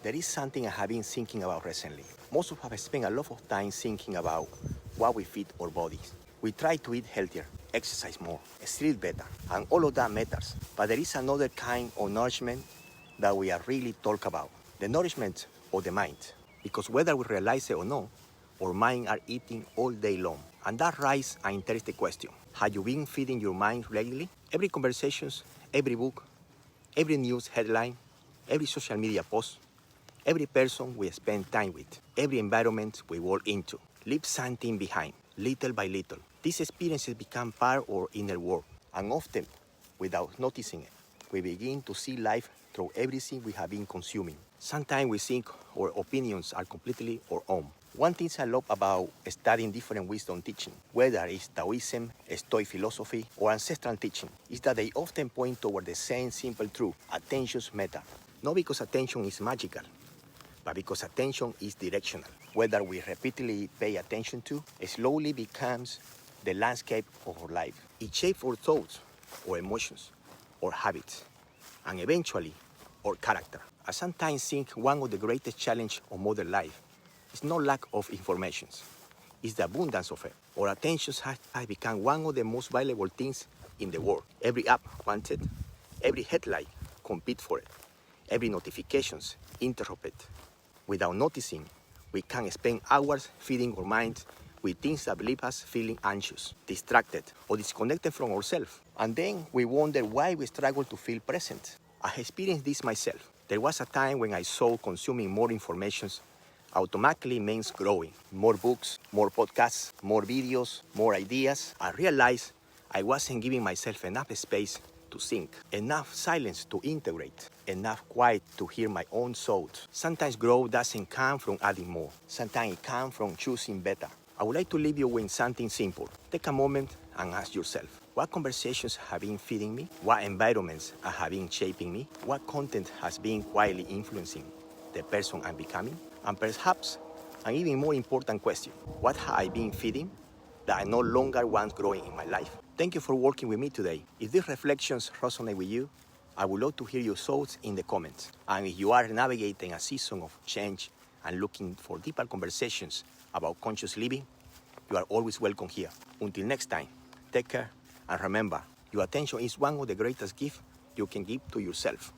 There is something I have been thinking about recently. Most of us have spent a lot of time thinking about what we feed our bodies. We try to eat healthier, exercise more, sleep better, and all of that matters. But there is another kind of nourishment that we are really talk about, the nourishment of the mind. Because whether we realize it or not, our minds are eating all day long. And that raises an interesting question. Have you been feeding your mind regularly? Every conversation, every book, every news headline, every social media post, every person we spend time with, every environment we walk into, leaves something behind, little by little. These experiences become part of our inner world, and often, without noticing it, we begin to see life through everything we have been consuming. Sometimes we think our opinions are completely our own. One thing I love about studying different wisdom teaching, whether it's Taoism, Stoic philosophy, or ancestral teaching, is that they often point toward the same simple truth: attention matters. Not because attention is magical, but because attention is directional. Whether we repeatedly pay attention to, it slowly becomes the landscape of our life. It shapes our thoughts, our emotions, our habits, and eventually our character. I sometimes think one of the greatest challenges of modern life is not lack of information, it's the abundance of it. Our attention has become one of the most valuable things in the world. Every app wants it, every headline competes for it, every notification interrupts it. Without noticing, we can spend hours feeding our minds with things that leave us feeling anxious, distracted, or disconnected from ourselves. And then we wonder why we struggle to feel present. I experienced this myself. There was a time when I saw consuming more information automatically means growing. More books, more podcasts, more videos, more ideas. I realized I wasn't giving myself enough space to think, enough silence to integrate, enough quiet to hear my own thoughts. Sometimes growth doesn't come from adding more. Sometimes it comes from choosing better. I would like to leave you with something simple. Take a moment and ask yourself, what conversations have been feeding me? What environments have been shaping me? What content has been quietly influencing the person I'm becoming? And perhaps an even more important question, what have I been feeding that I no longer want growing in my life? Thank you for working with me today. If these reflections resonate with you, I would love to hear your thoughts in the comments. And if you are navigating a season of change and looking for deeper conversations about conscious living, you are always welcome here. Until next time, take care, and remember, your attention is one of the greatest gifts you can give to yourself.